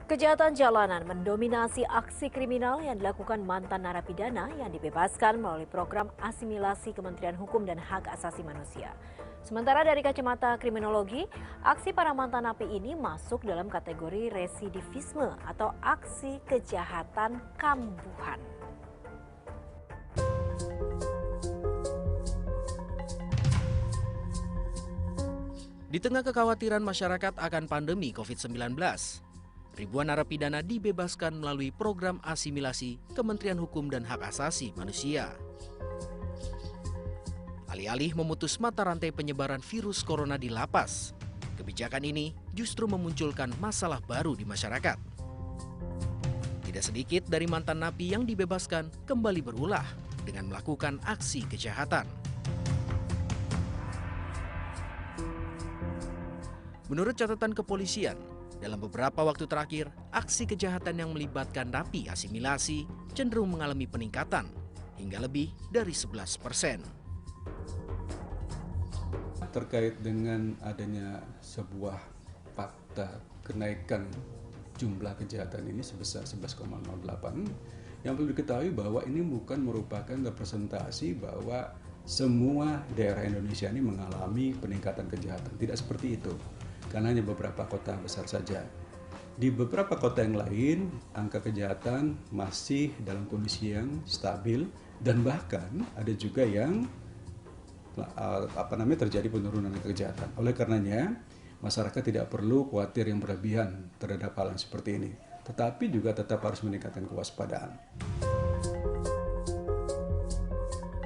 Kejahatan jalanan mendominasi aksi kriminal yang dilakukan mantan narapidana yang dibebaskan melalui program asimilasi Kementerian Hukum dan Hak Asasi Manusia. Sementara dari kacamata kriminologi, aksi para mantan napi ini masuk dalam kategori residivisme atau aksi kejahatan kambuhan. Di tengah kekhawatiran masyarakat akan pandemi COVID-19, ribuan narapidana dibebaskan melalui program asimilasi Kementerian Hukum dan Hak Asasi Manusia. Alih-alih memutus mata rantai penyebaran virus corona di lapas, kebijakan ini justru memunculkan masalah baru di masyarakat. Tidak sedikit dari mantan napi yang dibebaskan kembali berulah dengan melakukan aksi kejahatan. Menurut catatan kepolisian, dalam beberapa waktu terakhir, aksi kejahatan yang melibatkan napi asimilasi cenderung mengalami peningkatan hingga lebih dari 11%. Terkait dengan adanya sebuah fakta kenaikan jumlah kejahatan ini sebesar 11,08, yang perlu diketahui bahwa ini bukan merupakan representasi bahwa semua daerah Indonesia ini mengalami peningkatan kejahatan. Tidak seperti itu. Karena hanya beberapa kota besar saja. Di beberapa kota yang lain, angka kejahatan masih dalam kondisi yang stabil dan bahkan ada juga yang terjadi penurunan kejahatan. Oleh karenanya, masyarakat tidak perlu khawatir yang berlebihan terhadap hal yang seperti ini, tetapi juga tetap harus meningkatkan kewaspadaan.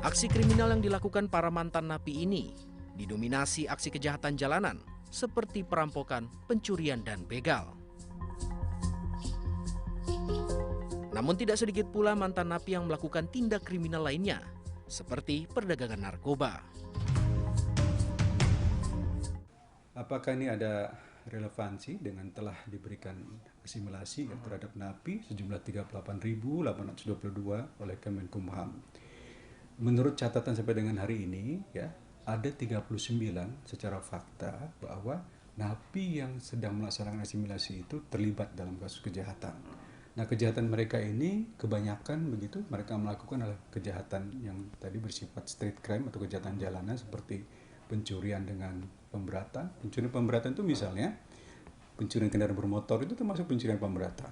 Aksi kriminal yang dilakukan para mantan napi ini didominasi aksi kejahatan jalanan seperti perampokan, pencurian, dan begal. Namun tidak sedikit pula mantan napi yang melakukan tindak kriminal lainnya, seperti perdagangan narkoba. Apakah ini ada relevansi dengan telah diberikan asimilasi terhadap napi sejumlah 38.822 oleh Kemenkumham? Menurut catatan sampai dengan hari ini, ada 39 secara fakta bahwa napi yang sedang melaksanakan asimilasi itu terlibat dalam kasus kejahatan. Nah, kejahatan mereka ini kebanyakan begitu mereka melakukan adalah kejahatan yang tadi bersifat street crime atau kejahatan jalanan seperti pencurian dengan pemberatan. Pencurian pemberatan itu misalnya pencurian kendaraan bermotor itu termasuk pencurian pemberatan.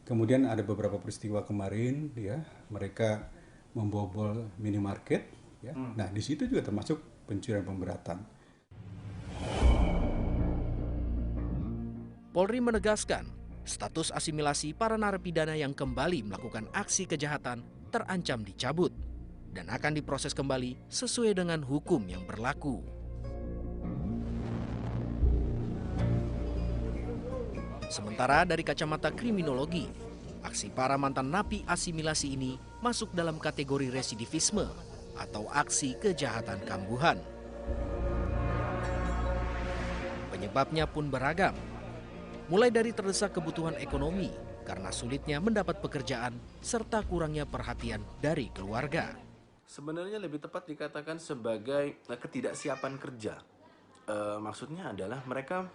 Kemudian ada beberapa peristiwa kemarin mereka membobol minimarket. Nah, di situ juga termasuk pencurian pemberatan. Polri menegaskan, status asimilasi para narapidana yang kembali melakukan aksi kejahatan terancam dicabut dan akan diproses kembali sesuai dengan hukum yang berlaku. Sementara dari kacamata kriminologi, aksi para mantan napi asimilasi ini masuk dalam kategori residivisme atau aksi kejahatan kambuhan. Penyebabnya pun beragam, mulai dari terdesak kebutuhan ekonomi karena sulitnya mendapat pekerjaan serta kurangnya perhatian dari keluarga. Sebenarnya lebih tepat dikatakan sebagai ketidaksiapan kerja. Maksudnya adalah mereka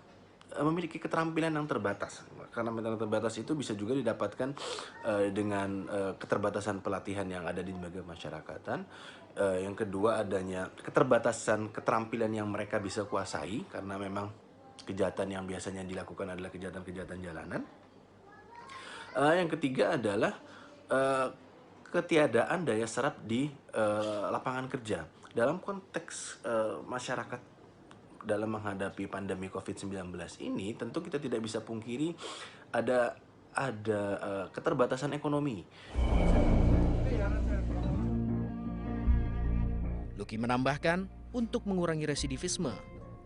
memiliki keterampilan yang terbatas. Karena yang terbatas itu bisa juga didapatkan dengan keterbatasan pelatihan yang ada di lembaga masyarakatan. Yang kedua adanya keterbatasan keterampilan yang mereka bisa kuasai karena memang kejahatan yang biasanya dilakukan adalah kejahatan-kejahatan jalanan. Yang ketiga adalah ketiadaan daya serap di lapangan kerja. Dalam konteks masyarakat dalam menghadapi pandemi COVID-19 ini, tentu kita tidak bisa pungkiri ada keterbatasan ekonomi. Luki menambahkan, untuk mengurangi residivisme,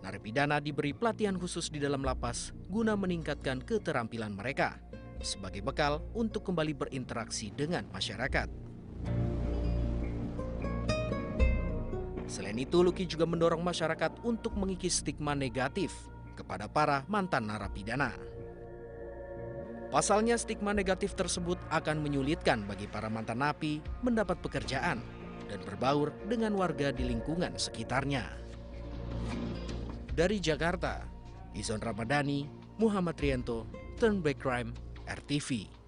narapidana diberi pelatihan khusus di dalam lapas guna meningkatkan keterampilan mereka sebagai bekal untuk kembali berinteraksi dengan masyarakat. Selain itu, Luki juga mendorong masyarakat untuk mengikis stigma negatif kepada para mantan narapidana. Pasalnya, stigma negatif tersebut akan menyulitkan bagi para mantan napi mendapat pekerjaan dan berbaur dengan warga di lingkungan sekitarnya. Dari Jakarta, Izon Ramadhani, Muhammad Rianto, Turn Back Crime, RTV.